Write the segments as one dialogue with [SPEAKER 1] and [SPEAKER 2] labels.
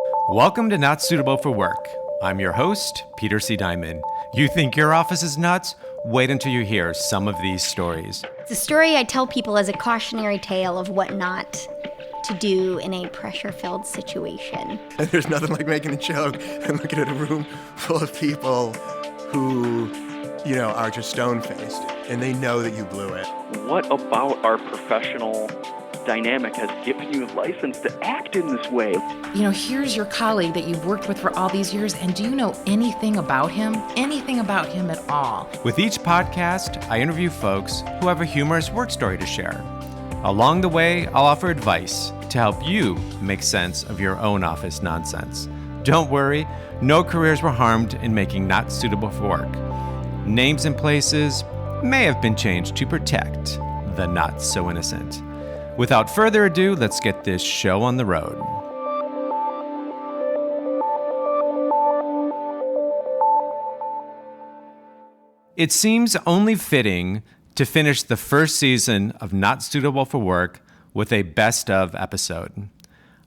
[SPEAKER 1] Welcome to Not Suitable for Work. I'm your host, Peter C. Diamond. You think your office is nuts? Wait until you hear some of these stories.
[SPEAKER 2] It's a story I tell people as a cautionary tale of what not to do in a pressure-filled situation.
[SPEAKER 3] And there's nothing like making a joke and looking at a room full of people who, are just stone-faced, and they know that you blew it.
[SPEAKER 4] What about our professional dynamic has given you a license to act in this way?
[SPEAKER 5] Here's your colleague that you've worked with for all these years, and do you know anything about him? Anything about him at all?
[SPEAKER 1] With each podcast, I interview folks who have a humorous work story to share. Along the way, I'll offer advice to help you make sense of your own office nonsense. Don't worry, no careers were harmed in making Not Suitable for Work. Names and places may have been changed to protect the not so innocent. Without further ado, let's get this show on the road. It seems only fitting to finish the first season of Not Suitable for Work with a best of episode.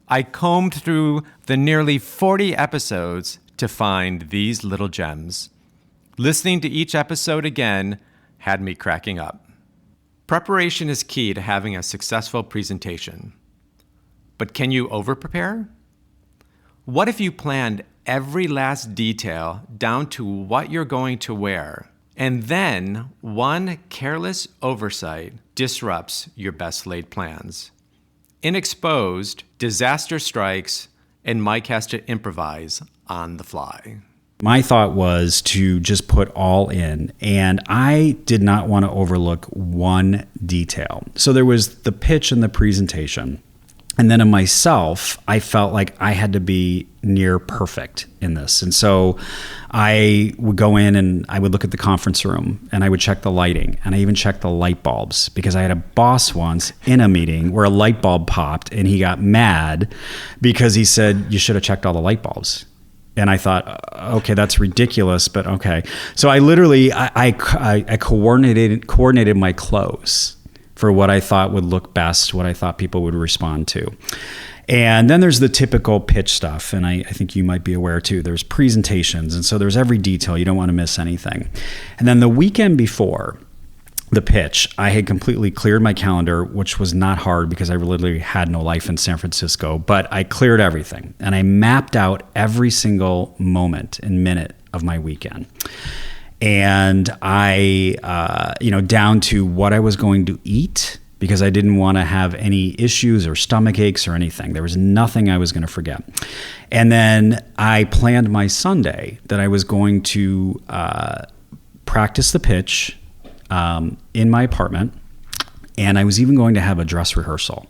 [SPEAKER 1] I combed through the nearly 40 episodes to find these little gems. Listening to each episode again had me cracking up. Preparation is key to having a successful presentation. But can you over-prepare? What if you planned every last detail down to what you're going to wear, and then one careless oversight disrupts your best laid plans? Inexposed, disaster strikes, and Mike has to improvise on the fly.
[SPEAKER 6] My thought was to just put all in, and I did not want to overlook one detail. So there was the pitch and the presentation. And then in myself, I felt like I had to be near perfect in this. And so I would go in and I would look at the conference room and I would check the lighting, and I even checked the light bulbs, because I had a boss once in a meeting where a light bulb popped and he got mad because he said, "You should have checked all the light bulbs." And I thought, okay, that's ridiculous, but okay. So I literally, I coordinated my clothes for what I thought would look best, what I thought people would respond to. And then there's the typical pitch stuff, and I think you might be aware too. There's presentations, and so there's every detail. You don't want to miss anything. And then the weekend before the pitch, I had completely cleared my calendar, which was not hard because I literally had no life in San Francisco, but I cleared everything and I mapped out every single moment and minute of my weekend. And I, down to what I was going to eat, because I didn't want to have any issues or stomach aches or anything. There was nothing I was going to forget. And then I planned my Sunday that I was going to practice the pitch in my apartment, and I was even going to have a dress rehearsal.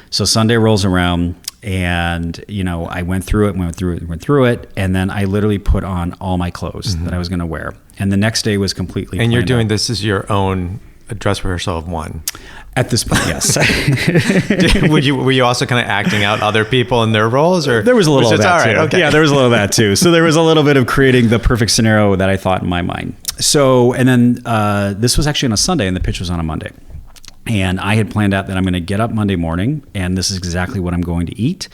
[SPEAKER 6] So Sunday rolls around, and I went through it, and then I literally put on all my clothes that I was going to wear. And the next day was completely.
[SPEAKER 1] And you're doing this as your own dress rehearsal of one.
[SPEAKER 6] At this point, yes.
[SPEAKER 1] Were you also kind of acting out other people in their roles, or
[SPEAKER 6] there was a little of that too?
[SPEAKER 1] Okay.
[SPEAKER 6] Yeah, there was a little of that too. So there was a little bit of creating the perfect scenario that I thought in my mind. So, and then this was actually on a Sunday, and the pitch was on a Monday. And I had planned out that I'm going to get up Monday morning, and this is exactly what I'm going to eat.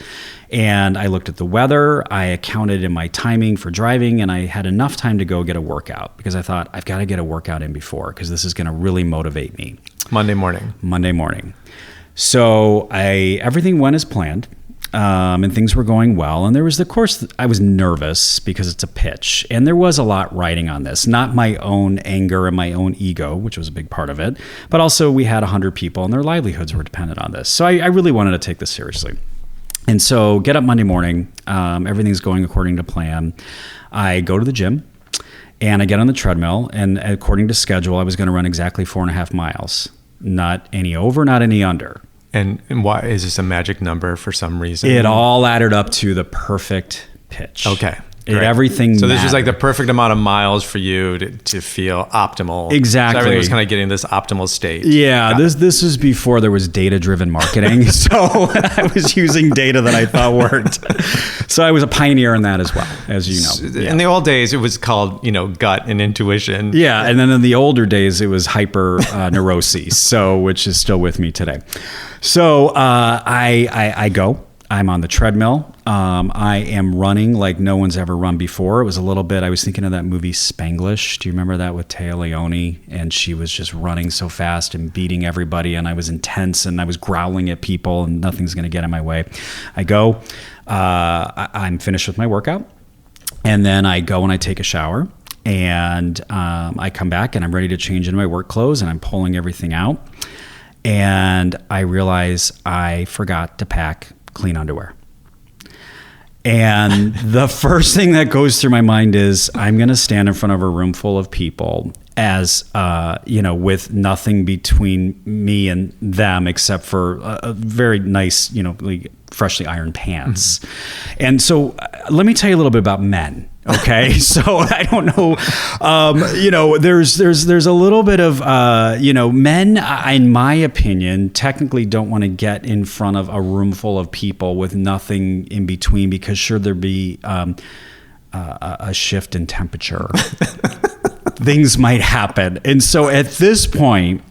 [SPEAKER 6] And I looked at the weather, I accounted in my timing for driving, and I had enough time to go get a workout, because I thought I've got to get a workout in before, because this is going to really motivate me. Monday morning. So everything went as planned. And things were going well. And there was, of course, I was nervous because it's a pitch. And there was a lot riding on this. Not my own anger and my own ego, which was a big part of it. But also we had 100 people and their livelihoods were dependent on this. So I really wanted to take this seriously. And so get up Monday morning. Everything's going according to plan. I go to the gym and I get on the treadmill. And according to schedule, I was going to run exactly 4.5 miles. Not any over, not any under.
[SPEAKER 1] And why is this a magic number for some reason?
[SPEAKER 6] It all added up to the perfect pitch.
[SPEAKER 1] Okay.
[SPEAKER 6] Everything
[SPEAKER 1] So this was like the perfect amount of miles for you to feel optimal.
[SPEAKER 6] Exactly.
[SPEAKER 1] So everything was kind of getting this optimal state.
[SPEAKER 6] Yeah, this was before there was data-driven marketing. So I was using data that I thought worked. So I was a pioneer in that as well, as you know.
[SPEAKER 1] Yeah. In the old days, it was called, gut and intuition.
[SPEAKER 6] Yeah, and then in the older days, it was hyper neuroses, which is still with me today. So I go. I'm on the treadmill. I am running like no one's ever run before. It was a little bit, I was thinking of that movie Spanglish. Do you remember that with Téa Leoni? And she was just running so fast and beating everybody. And I was intense and I was growling at people and nothing's going to get in my way. I go, I'm finished with my workout. And then I go and I take a shower. And I come back and I'm ready to change into my work clothes and I'm pulling everything out. And I realize I forgot to pack clean underwear. And the first thing that goes through my mind is I'm going to stand in front of a room full of people as, with nothing between me and them except for a very nice, like freshly ironed pants. Mm-hmm. And so let me tell you a little bit about men. Okay. So I don't know, there's a little bit of, men, in my opinion, technically don't want to get in front of a room full of people with nothing in between because sure there'd be a shift in temperature. Things might happen. And so at this point,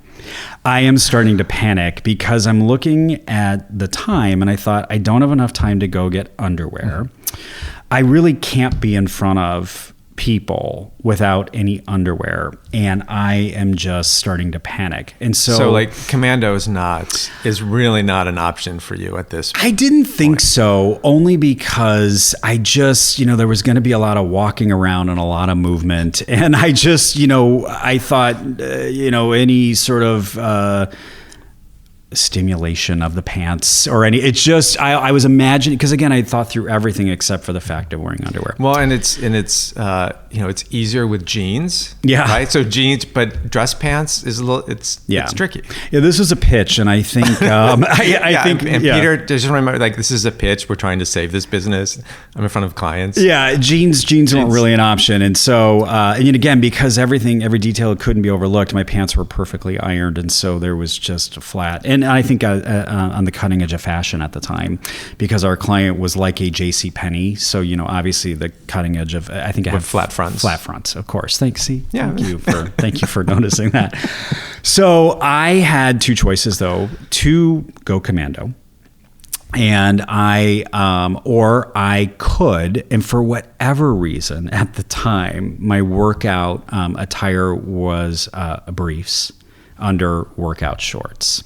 [SPEAKER 6] I am starting to panic because I'm looking at the time and I thought I don't have enough time to go get underwear. Mm-hmm. I really can't be in front of people without any underwear, and I am just starting to panic. And so
[SPEAKER 1] like commando is really not an option for you at this point.
[SPEAKER 6] I didn't think so, only because I just, there was going to be a lot of walking around and a lot of movement, and I just, I thought, any sort of stimulation of the pants or it's just I was imagining, because again I thought through everything except for the fact of wearing underwear.
[SPEAKER 1] Well, and it's it's easier with jeans, right? So jeans, but dress pants is it's tricky.
[SPEAKER 6] Yeah, this was a pitch, and I think I think
[SPEAKER 1] Peter just remember, like, this is a pitch. We're trying to save this business. I'm in front of clients.
[SPEAKER 6] Yeah, jeans weren't really an option, and so and again, because every detail couldn't be overlooked, my pants were perfectly ironed, and so there was just a flat. And I think on the cutting edge of fashion at the time, because our client was like a JCPenney. So, obviously the cutting edge of, I think I have
[SPEAKER 1] flat fronts.
[SPEAKER 6] Flat fronts, of course. Thank you for noticing that. So I had two choices though, to go commando. And or I could, and for whatever reason at the time, my workout attire was briefs under workout shorts,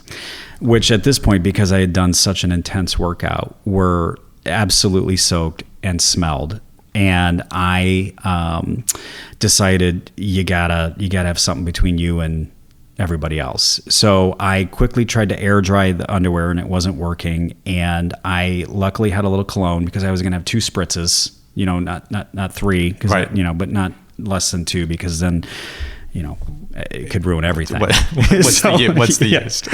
[SPEAKER 6] which at this point, because I had done such an intense workout, were absolutely soaked and smelled. And I decided you gotta have something between you and everybody else. So I quickly tried to air dry the underwear and it wasn't working. And I luckily had a little cologne because I was going to have 2 spritzes, not 3,
[SPEAKER 1] right.
[SPEAKER 6] But not less than 2, because then, it could ruin everything.
[SPEAKER 1] What's the yeast?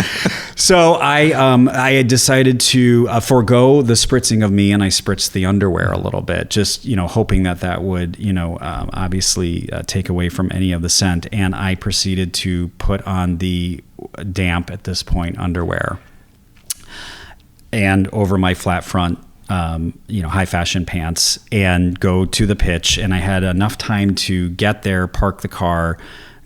[SPEAKER 6] So I had decided to forego the spritzing of me, and I spritzed the underwear a little bit, just, hoping that would, obviously take away from any of the scent. And I proceeded to put on the damp, at this point, underwear and over my flat front, high fashion pants, and go to the pitch. And I had enough time to get there, park the car,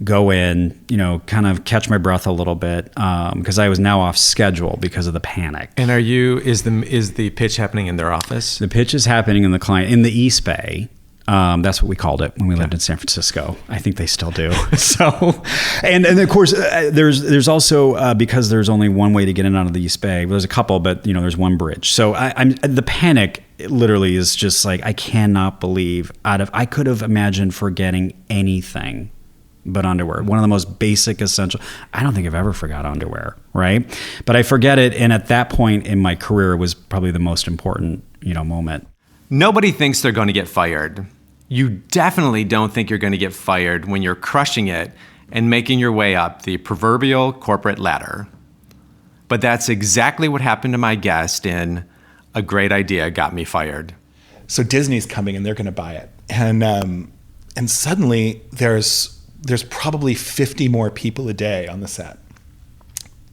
[SPEAKER 6] go in, kind of catch my breath a little bit, because I was now off schedule because of the panic.
[SPEAKER 1] And is the pitch happening in their office? The
[SPEAKER 6] pitch is happening in the East Bay. That's what we called it when we lived in San Francisco. I think they still do. So, and of course, there's also, because there's only one way to get in out of the East Bay. Well, there's a couple, but there's one bridge. So the panic literally is just like, I cannot believe I could have imagined forgetting anything but underwear. One of the most basic, essential. I don't think I've ever forgot underwear, right? But I forget it. And at that point in my career, it was probably the most important, moment.
[SPEAKER 1] Nobody thinks they're going to get fired. You definitely don't think you're going to get fired when you're crushing it and making your way up the proverbial corporate ladder. But that's exactly what happened to my guest in A Great Idea Got Me Fired.
[SPEAKER 7] So Disney's coming and they're going to buy it. And suddenly there's probably 50 more people a day on the set.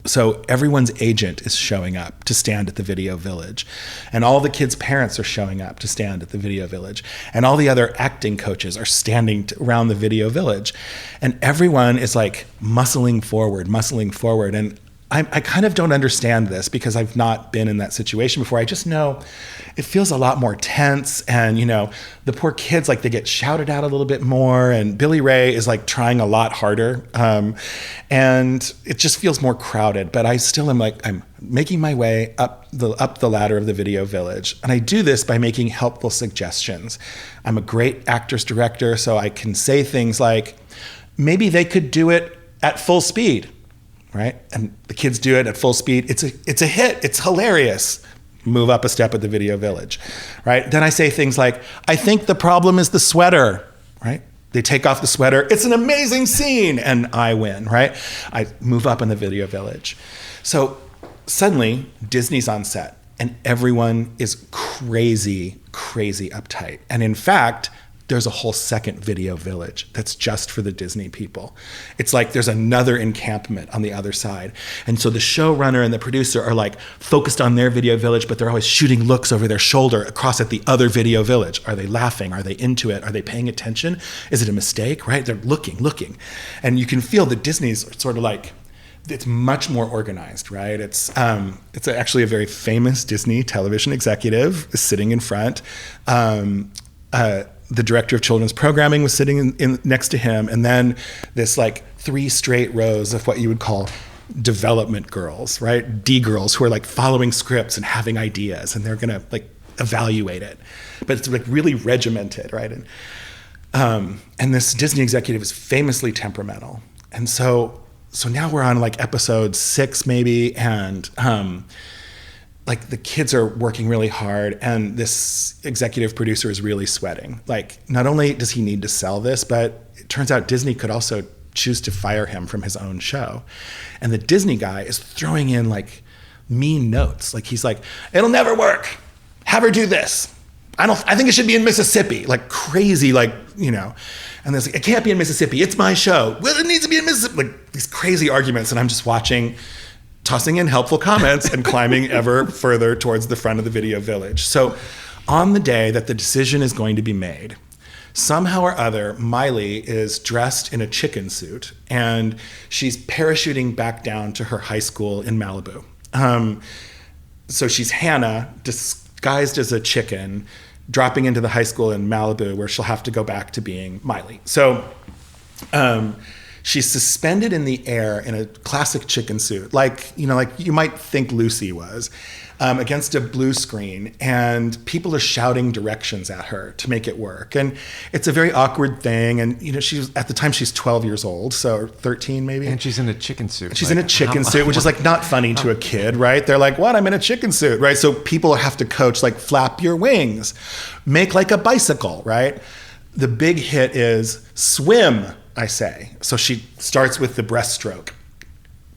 [SPEAKER 7] So everyone's agent is showing up to stand at the Video Village, and all the kids' parents are showing up to stand at the Video Village, and all the other acting coaches are standing around the Video Village, and everyone is like muscling forward. And I kind of don't understand this because I've not been in that situation before. I just know it feels a lot more tense, and the poor kids, like, they get shouted at a little bit more, and Billy Ray is like trying a lot harder, and it just feels more crowded. But I still am like, I'm making my way up the ladder of the Video Village, and I do this by making helpful suggestions. I'm a great actress director, so I can say things like, maybe they could do it at full speed. Right? And the kids do it at full speed. It's a hit. It's hilarious. Move up a step at the Video Village, right? Then I say things like, I think the problem is the sweater, right? They take off the sweater. It's an amazing scene. And I win, right? I move up in the Video Village. So suddenly Disney's on set and everyone is crazy, crazy uptight. And in fact, there's a whole second Video Village that's just for the Disney people. It's like there's another encampment on the other side. And so the showrunner and the producer are like focused on their Video Village, but they're always shooting looks over their shoulder across at the other Video Village. Are they laughing? Are they into it? Are they paying attention? Is it a mistake, right? They're looking. And you can feel that Disney's sort of like, it's much more organized, right? It's actually a very famous Disney television executive sitting in front. The director of children's programming was sitting in next to him, and then this like 3 straight rows of what you would call development girls, right? D girls who are like following scripts and having ideas, and they're gonna like evaluate it, but it's like really regimented, right? And this Disney executive is famously temperamental, and so now we're on like episode 6 maybe, and like the kids are working really hard and this executive producer is really sweating. Like, not only does he need to sell this, but it turns out Disney could also choose to fire him from his own show. And the Disney guy is throwing in like mean notes. Like, he's like, it'll never work. Have her do this. I think it should be in Mississippi. Like crazy, like, And there's like, it can't be in Mississippi. It's my show. Well, it needs to be in Mississippi. Like these crazy arguments. And I'm just watching, tossing in helpful comments and climbing ever further towards the front of the Video Village. So on the day that the decision is going to be made, somehow or other, Miley is dressed in a chicken suit and she's parachuting back down to her high school in Malibu. So she's Hannah disguised as a chicken, dropping into the high school in Malibu where she'll have to go back to being Miley. So she's suspended in the air in a classic chicken suit, like you might think Lucy was, against a blue screen, and people are shouting directions at her to make it work. And it's a very awkward thing. And at the time she's 12 years old, so 13 maybe.
[SPEAKER 1] And she's in a chicken suit.
[SPEAKER 7] She's in a chicken suit, which is like not funny to a kid, right? They're like, what? I'm in a chicken suit, right? So people have to coach, like, flap your wings, make like a bicycle, right? The big hit is swim, I say. So she starts with the breaststroke.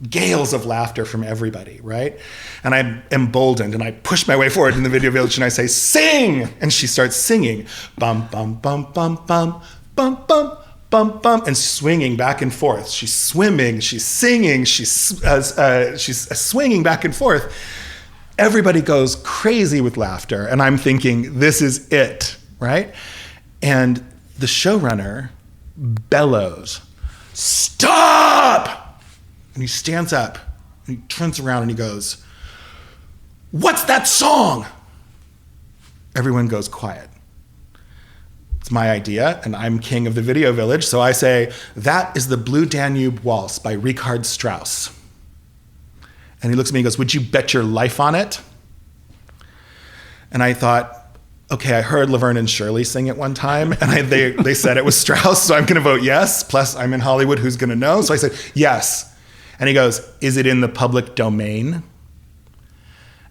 [SPEAKER 7] Gales of laughter from everybody, right? And I'm emboldened and I push my way forward in the Video Village and I say, sing! And she starts singing, bum, bum, bum, bum, bum, bum, bum, bum, bum, and swinging back and forth. She's swimming, she's singing, she's swinging back and forth. Everybody goes crazy with laughter. And I'm thinking, this is it, right? And the showrunner bellows, stop! And he stands up and he turns around and he goes, what's that song? Everyone goes quiet. It's my idea and I'm king of the Video Village. So I say, that is the Blue Danube Waltz by Richard Strauss. And he looks at me and goes, would you bet your life on it? And I thought, okay, I heard Laverne and Shirley sing it one time, and they said it was Strauss, so I'm going to vote yes. Plus, I'm in Hollywood, who's going to know? So I said, yes. And he goes, is it in the public domain?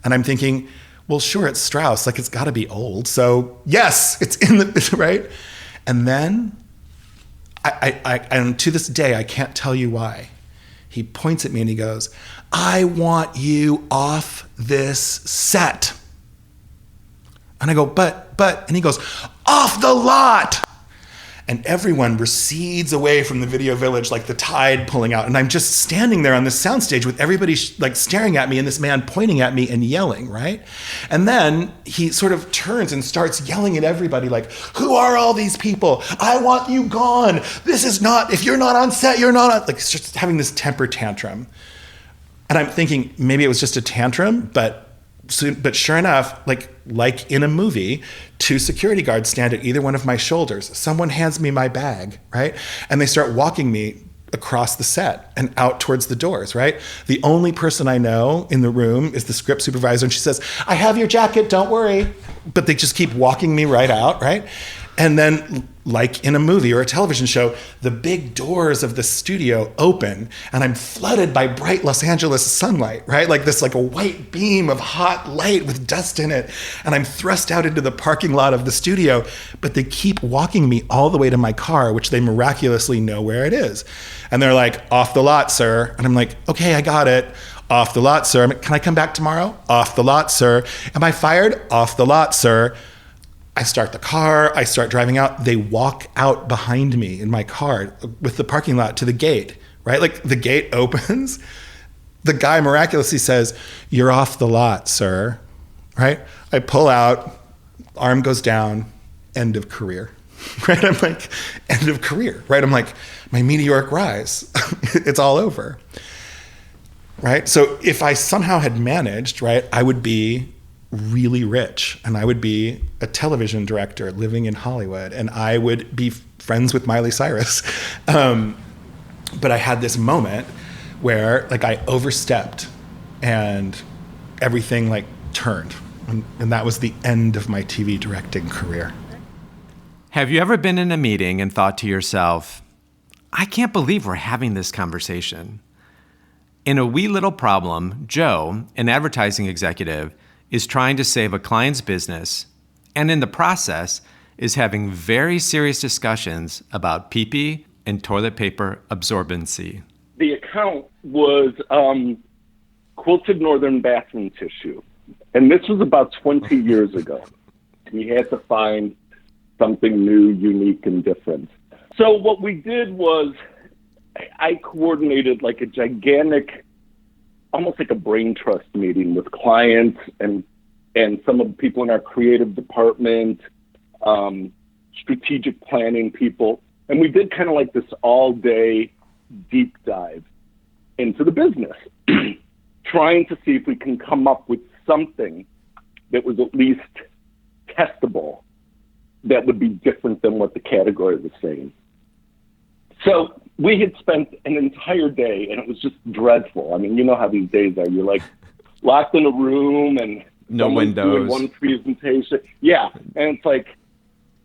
[SPEAKER 7] And I'm thinking, well, sure, it's Strauss. Like, it's got to be old. So yes, it's in the, right? And then, and to this day, I can't tell you why. He points at me and he goes, I want you off this set. And I go, but, and he goes, off the lot. And everyone recedes away from the Video Village like the tide pulling out. And I'm just standing there on this soundstage with everybody like staring at me and this man pointing at me and yelling, right? And then he sort of turns and starts yelling at everybody like, who are all these people? I want you gone. This is not, if you're not on set, you're not on, like, just having this temper tantrum. And I'm thinking maybe it was just a tantrum, but sure enough, like in a movie, 2 security guards stand at either one of my shoulders. Someone hands me my bag, right? And they start walking me across the set and out towards the doors, right? The only person I know in the room is the script supervisor, and she says, "I have your jacket, don't worry." But they just keep walking me right out, right? And then, like in a movie or a television show, the big doors of the studio open and I'm flooded by bright Los Angeles sunlight, right? Like a white beam of hot light with dust in it. And I'm thrust out into the parking lot of the studio, but they keep walking me all the way to my car, which they miraculously know where it is. And they're like, "Off the lot, sir." And I'm like, "Okay, I got it. Off the lot, sir. Can I come back tomorrow?" "Off the lot, sir." "Am I fired?" "Off the lot, sir." I start the car, I start driving out. They walk out behind me in my car with the parking lot to the gate, right? Like the gate opens. The guy miraculously says, "You're off the lot, sir," right? I pull out, arm goes down, end of career, right? I'm like, end of career, right? I'm like, my meteoric rise, it's all over, right? So if I somehow had managed, right, I would be really rich and I would be a television director living in Hollywood and I would be friends with Miley Cyrus. But I had this moment where I overstepped and everything turned. And that was the end of my TV directing career.
[SPEAKER 1] Have you ever been in a meeting and thought to yourself, I can't believe we're having this conversation? In A Wee Little Problem, Joe, an advertising executive, is trying to save a client's business, and in the process is having very serious discussions about pee-pee and toilet paper absorbency.
[SPEAKER 8] The account was quilted northern bathroom tissue, and this was about 20 years ago. We had to find something new, unique, and different. So what we did was I coordinated a gigantic, almost like a brain trust meeting with clients and some of the people in our creative department, strategic planning people. And we did kind of this all-day deep dive into the business, trying to see if we can come up with something that was at least testable, that would be different than what the category was saying. So we had spent an entire day, and it was just dreadful. I mean, you know how these days are. You're locked in a room and
[SPEAKER 1] no windows.
[SPEAKER 8] Doing one presentation. Yeah, and it's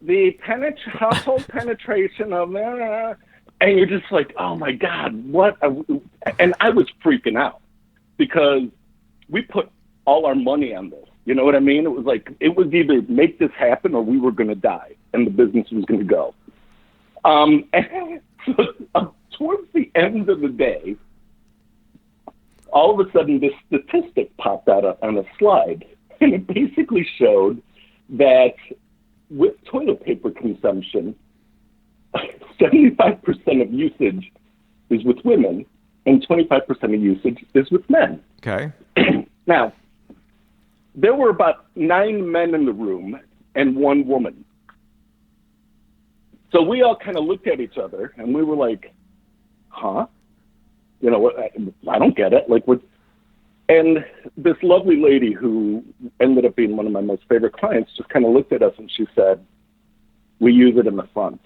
[SPEAKER 8] the household penetration of, and you're just oh my God, what? And I was freaking out because we put all our money on this. You know what I mean? It was it was either make this happen or we were going to die, and the business was going to go. And so, towards the end of the day, all of a sudden this statistic popped out on a slide, and it basically showed that with toilet paper consumption, 75% of usage is with women, and 25% of usage is with men.
[SPEAKER 1] Okay.
[SPEAKER 8] Now, there were about 9 men in the room and 1 woman. So we all kind of looked at each other and we were like, huh? You know, I don't get it. What? And this lovely lady who ended up being one of my most favorite clients just kind of looked at us and she said, we use it in the front.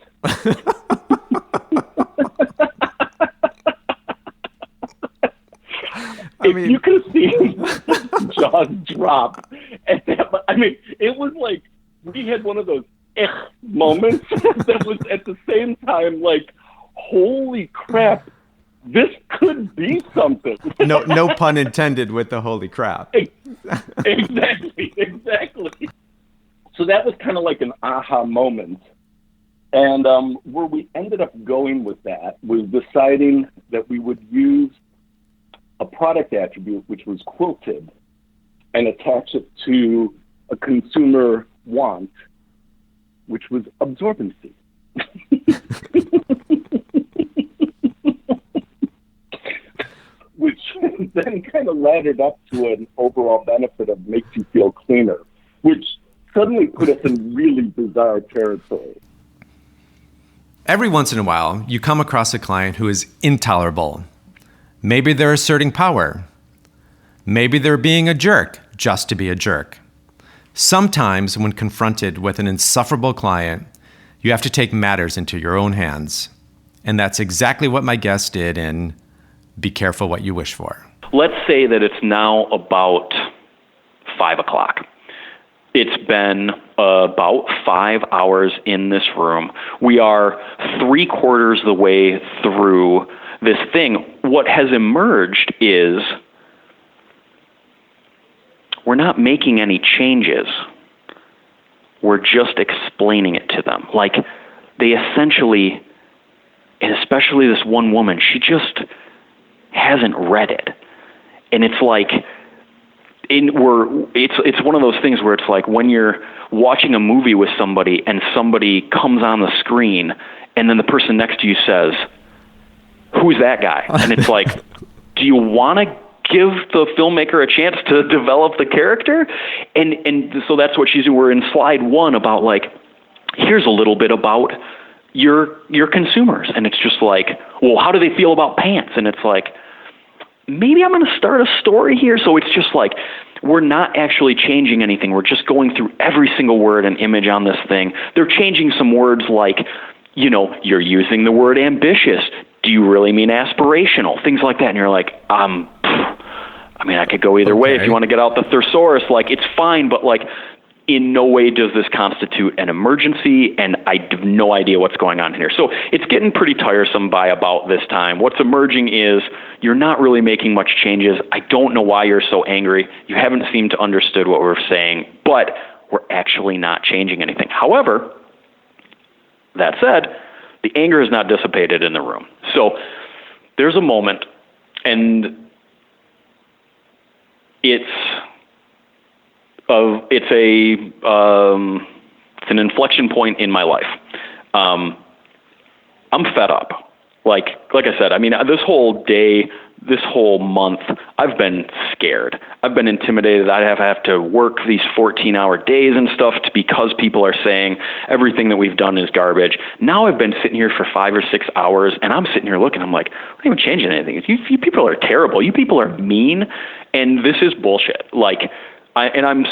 [SPEAKER 8] If you could have seen jaws drop at that, I mean, it was we had one of those moments that was at the same time holy crap, this could be something.
[SPEAKER 1] No pun intended with the holy crap.
[SPEAKER 8] Exactly. So that was kind of an aha moment. And where we ended up going with that was deciding that we would use a product attribute, which was quilted, and attach it to a consumer want, which was absorbency. Which then kind of laddered up to an overall benefit of makes you feel cleaner, which suddenly put us in really bizarre territory.
[SPEAKER 1] Every once in a while, you come across a client who is intolerable. Maybe they're asserting power. Maybe they're being a jerk just to be a jerk. Sometimes, when confronted with an insufferable client, you have to take matters into your own hands. And that's exactly what my guest did in Be Careful What You Wish For.
[SPEAKER 4] Let's say that it's now about 5 o'clock. It's been about 5 hours in this room. We are 3/4 the way through this thing. What has emerged is we're not making any changes. We're just explaining it to them. Like, they essentially, and especially this one woman, she just hasn't read it. And it's like, it's one of those things where it's like when you're watching a movie with somebody and somebody comes on the screen and then the person next to you says, "Who's that guy?" And it's like, do you want to give the filmmaker a chance to develop the character? And so that's what she's doing. We're in slide 1 about like, here's a little bit about your consumers. And it's just like, well, how do they feel about pants? And it's like, maybe I'm going to start a story here. So it's just like, we're not actually changing anything. We're just going through every single word and image on this thing. They're changing some words like, you're using the word ambitious. Do you really mean aspirational? Things like that. And you're like, I could go either way. If you want to get out the thesaurus, like, it's fine, but like, in no way does this constitute an emergency, and I have no idea what's going on here. So it's getting pretty tiresome by about this time. What's emerging is you're not really making much changes. I don't know why you're so angry. You haven't seemed to understood what we're saying, but we're actually not changing anything. However, that said, the anger is not dissipated in the room. So there's a moment, and it's an inflection point in my life. I'm fed up. Like I said, this whole day, this whole month, I've been scared. I've been intimidated. I have to work these 14-hour days and stuff because people are saying everything that we've done is garbage. Now I've been sitting here for 5 or 6 hours, and I'm sitting here looking. I'm like, I'm not even changing anything. You people are terrible. You people are mean, and this is bullshit. Like, I'm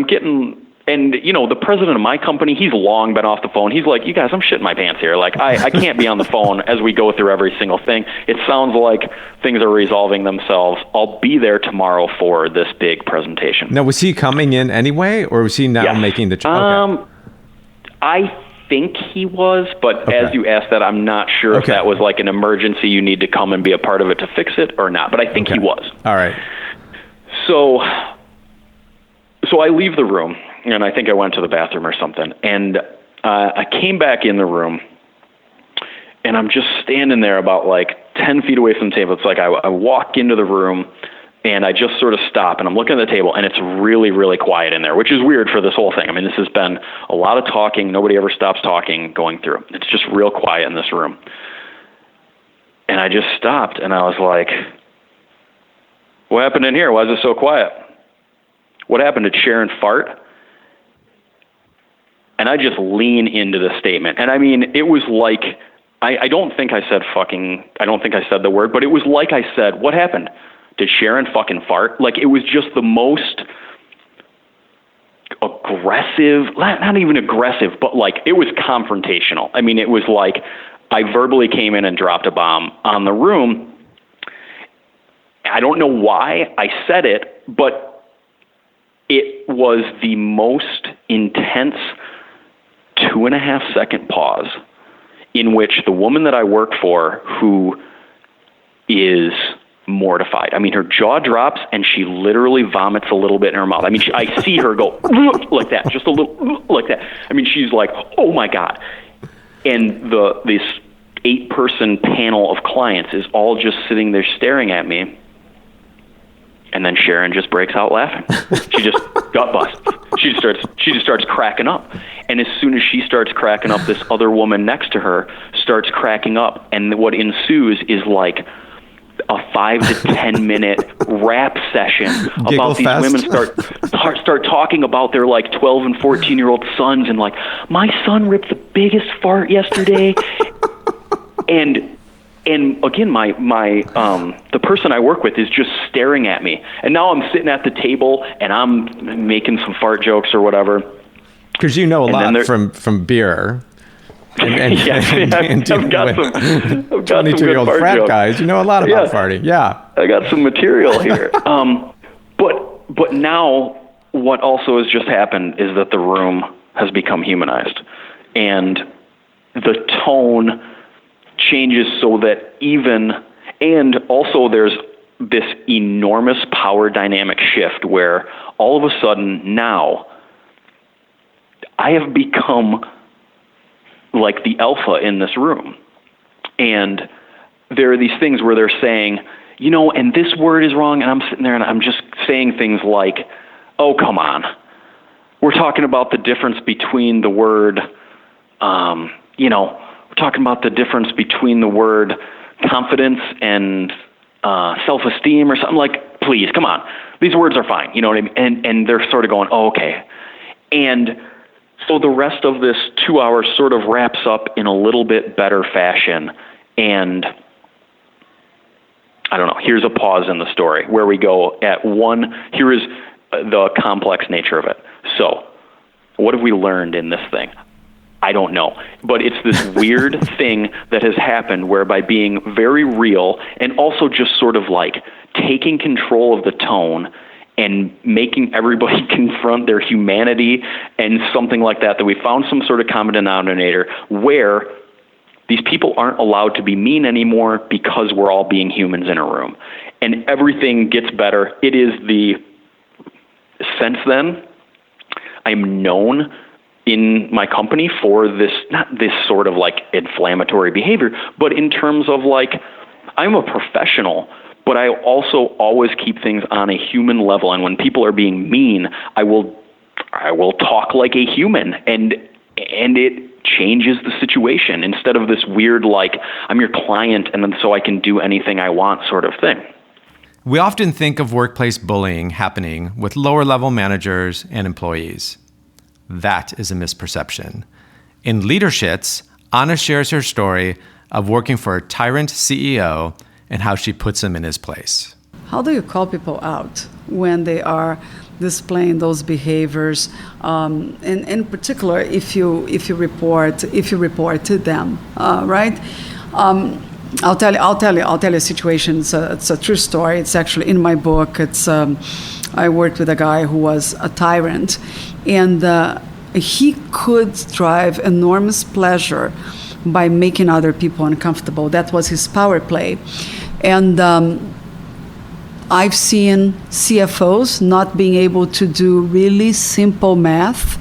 [SPEAKER 4] getting. And, the president of my company, he's long been off the phone. He's like, you guys, I'm shitting my pants here. Like, I can't be on the phone as we go through every single thing. It sounds like things are resolving themselves. I'll be there tomorrow for this big presentation.
[SPEAKER 1] Now, was he coming in anyway, or was he now making the... Okay.
[SPEAKER 4] I think he was, but as you asked that, I'm not sure if that was like an emergency, you need to come and be a part of it to fix it or not. But I think he was.
[SPEAKER 1] All right.
[SPEAKER 4] So I leave the room. And I think I went to the bathroom or something. And I came back in the room, and I'm just standing there about like 10 feet away from the table. It's like I walk into the room, and I just sort of stop, and I'm looking at the table, and it's really, really quiet in there, which is weird for this whole thing. This has been a lot of talking. Nobody ever stops talking going through. It's just real quiet in this room. And I just stopped, and I was like, what happened in here? Why is it so quiet? What happened? Did Sharon fart? And I just lean into the statement. And it was like, I don't think I said the word, but it was like I said, what happened? Did Sharon fucking fart? Like, it was just the most aggressive, not even aggressive, but like, it was confrontational. It was like I verbally came in and dropped a bomb on the room. I don't know why I said it, but it was the most intense 2.5 second pause in which the woman that I work for, who is mortified. Her jaw drops and she literally vomits a little bit in her mouth. I see her go like that, just a little like that. She's like, oh my God. And this 8-person panel of clients is all just sitting there staring at me. And then Sharon just breaks out laughing. She just gut busts. She just starts cracking up. And as soon as she starts cracking up, this other woman next to her starts cracking up. And what ensues is like a 5 to 10 minute rap session about these women start talking about their like 12 and 14-year-old sons, and like, my son ripped the biggest fart yesterday. And And again, the person I work with is just staring at me. And now I'm sitting at the table and I'm making some fart jokes or whatever.
[SPEAKER 1] Because you know a lot from beer. And
[SPEAKER 4] I've got some
[SPEAKER 1] 22-year-old frat jokes. Guys. You know a lot about farting. Yeah.
[SPEAKER 4] I got some material here. But now what also has just happened is that the room has become humanized. And the tone changes so that and also there's this enormous power dynamic shift where all of a sudden now I have become like the alpha in this room. And there are these things where they're saying, and this word is wrong, and I'm sitting there and I'm just saying things like, oh, come on. We're talking about the difference between the word, we're talking about the difference between the word confidence and self-esteem or something. Like, please, come on. These words are fine. You know what I mean? And they're sort of going, oh, okay. And so the rest of this 2 hours sort of wraps up in a little bit better fashion. And I don't know, here's a pause in the story where we go here is the complex nature of it. So what have we learned in this thing? I don't know, but it's this weird thing that has happened where by being very real and also just sort of like taking control of the tone and making everybody confront their humanity and something like that we found some sort of common denominator where these people aren't allowed to be mean anymore because we're all being humans in a room. And everything gets better. It is since then, I'm known in my company for this, not this sort of like inflammatory behavior, but in terms of like, I'm a professional, but I also always keep things on a human level. And when people are being mean, I will talk like a human, and it changes the situation instead of this weird, like, I'm your client and then so I can do anything I want sort of thing.
[SPEAKER 1] We often think of workplace bullying happening with lower level managers and employees. That is a misperception. In Leadershits, Anna shares her story of working for a tyrant CEO and how she puts him in his place.
[SPEAKER 9] How do you call people out when they are displaying those behaviors? And in particular, if you report to them, right? I'll tell you a situation. It's a true story. It's actually in my book. I worked with a guy who was a tyrant, and he could drive enormous pleasure by making other people uncomfortable. That was his power play. And I've seen CFOs not being able to do really simple math.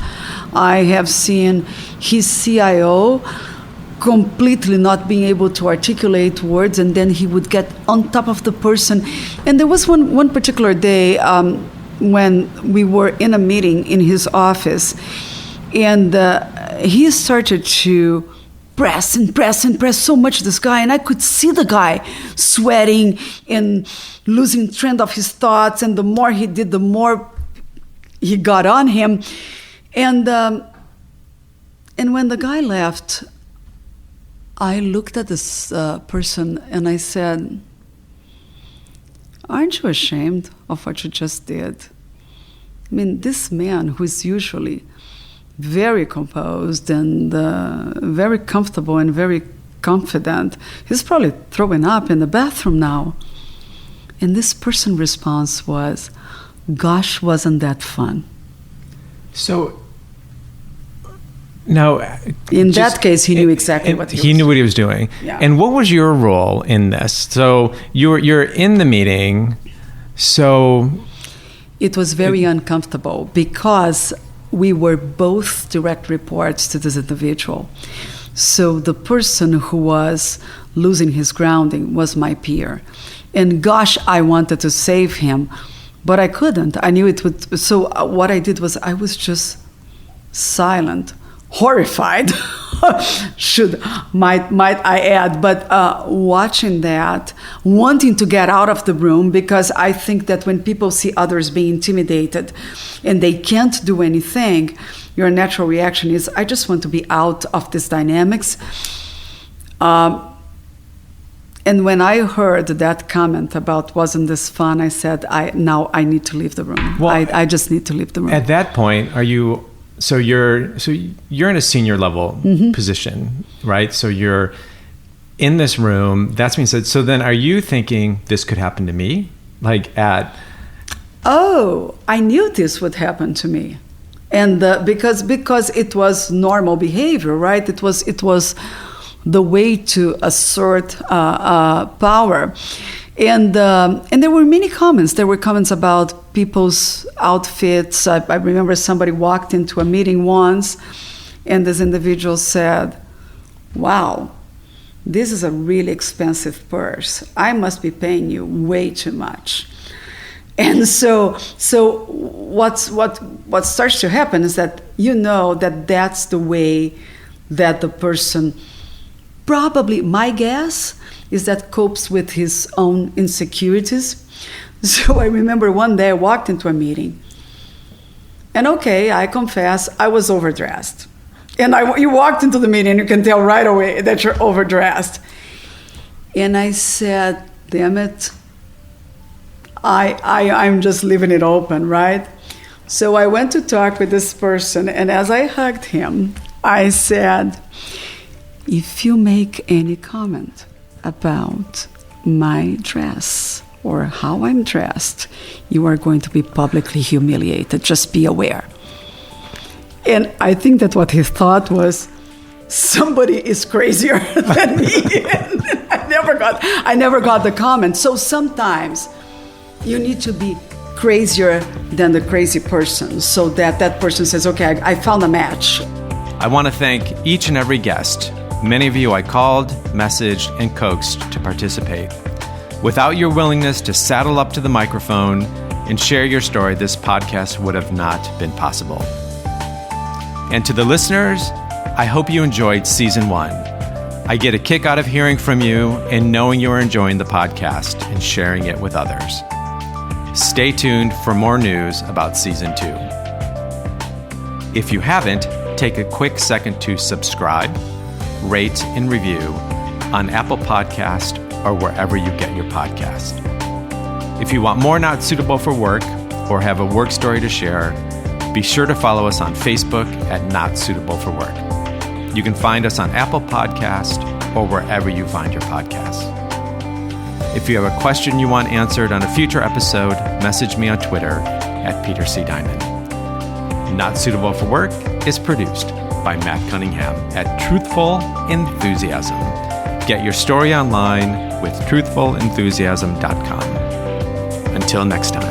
[SPEAKER 9] I have seen his CIO completely not being able to articulate words, and then he would get on top of the person. And there was one particular day when we were in a meeting in his office, and he started to press so much this guy, and I could see the guy sweating and losing trend of his thoughts, and the more he did, the more he got on him. And when the guy left, I looked at this person and I said, aren't you ashamed of what you just did? I mean, this man who is usually very composed and very comfortable and very confident, he's probably throwing up in the bathroom now. And this person's response was, gosh, wasn't that fun?
[SPEAKER 1] So now,
[SPEAKER 9] in that case, he knew exactly what
[SPEAKER 1] he knew what he was doing.
[SPEAKER 9] Yeah.
[SPEAKER 1] And what was your role in this? So you're in the meeting. So
[SPEAKER 9] it was very uncomfortable because we were both direct reports to this individual. So the person who was losing his grounding was my peer. And gosh, I wanted to save him, but I couldn't. I knew it would. So what I did was I was just silent, horrified, might I add, but watching that, wanting to get out of the room, because I think that when people see others being intimidated and they can't do anything, your natural reaction is, I just want to be out of these dynamics. And when I heard that comment about wasn't this fun, I said, now I need to leave the room.
[SPEAKER 1] Well,
[SPEAKER 9] I just need to leave the room.
[SPEAKER 1] At that point, you're in a senior level position, right? So you're in this room. That's being said. So then, are you thinking this could happen to me?
[SPEAKER 9] I knew this would happen to me, and because it was normal behavior, right? It was the way to assert power. And there were many comments. There were comments about people's outfits. I remember somebody walked into a meeting once, and this individual said, "Wow, this is a really expensive purse. I must be paying you way too much." And so what starts to happen is that that's the way that the person, probably my guess is that, copes with his own insecurities. So I remember one day I walked into a meeting, and I confess, I was overdressed. And you walked into the meeting, and you can tell right away that you're overdressed. And I said, damn it, I'm just leaving it open, right? So I went to talk with this person, and as I hugged him, I said, if you make any comment about my dress or how I'm dressed, you are going to be publicly humiliated. Just be aware. And I think that what he thought was, somebody is crazier than me. I never got the comment. So sometimes you need to be crazier than the crazy person, so that person says, okay, I found a match.
[SPEAKER 1] I want to thank each and every guest. Many of you I called, messaged, and coaxed to participate. Without your willingness to saddle up to the microphone and share your story, this podcast would have not been possible. And to the listeners, I hope you enjoyed season 1. I get a kick out of hearing from you and knowing you're enjoying the podcast and sharing it with others. Stay tuned for more news about season 2. If you haven't, take a quick second to subscribe, rate, and review on Apple Podcast or wherever you get your podcast. If you want more Not Suitable for Work or have a work story to share, be sure to follow us on Facebook at Not Suitable for Work. You can find us on Apple Podcast or wherever you find your podcasts. If you have a question you want answered on a future episode, message me on Twitter at Peter C. Diamond. Not Suitable for Work is produced by Matt Cunningham at Truthful Enthusiasm. Get your story online with truthfulenthusiasm.com. Until next time.